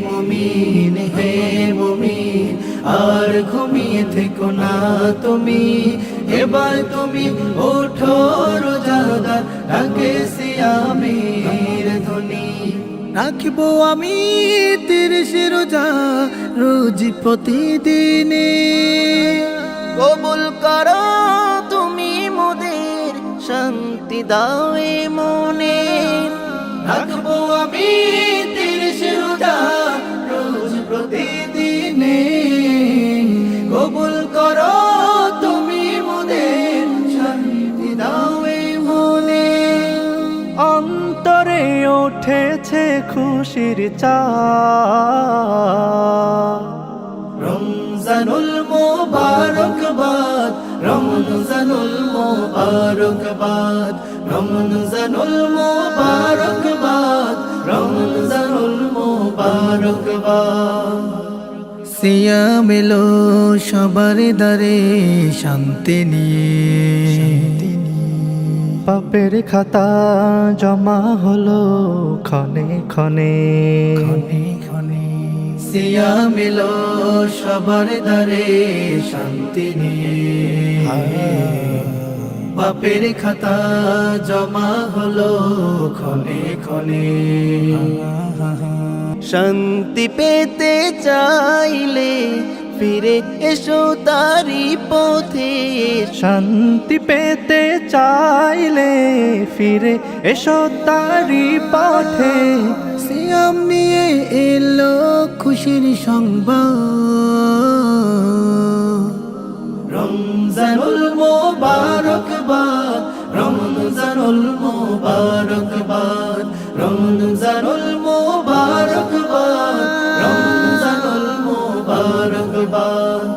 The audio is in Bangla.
মুমিন হে মুমিন আর ঘুমিয়ে থেকো না তুমি, এবার তুমি ওঠো রোজাদার, ডাকে সিয়ামের ধ্বনি। রাখবো আমি 30 রোজা রোজ প্রতিদিনে, কবুল করো তুমি মোদের, শান্তি দাও এ মনে। রাখবো আমি 30 রোজা রোজ প্রতিদিনে, কবুল করো তুমি মোদের, শান্তি দাও এ মনে। অন্তরে উঠেছে খুশির চাঁদ, রমজানুল মুবারকবাদ, রমজানুল মুবারকবাদ, রমজানুল মুবারকবাদ, রমজানুল মুবারকবাদ। সিয়াম এলো সবার দ্বারে শান্তি নিয়ে, পাপের খাতা জমা হলো ক্ষণে ক্ষণে। সিয়াম এলো সবার দ্বারে শান্তি নিয়ে, পাপের খাতা জমা হলো ক্ষণে ক্ষণে। শান্তি পেতে চাইলে ফিরে এসো তারি পথে, শান্তি পেতে চাইলে ফিরে এসো তারি পথে। সিয়াম নিয়ে এলো খুশির সংবাদ, রমজানুল মুবারকবাদ, রমজানুল মুবারকবাদ, রমজানুল মুবারকবাদ, রমজানুল মুবারকবাদ।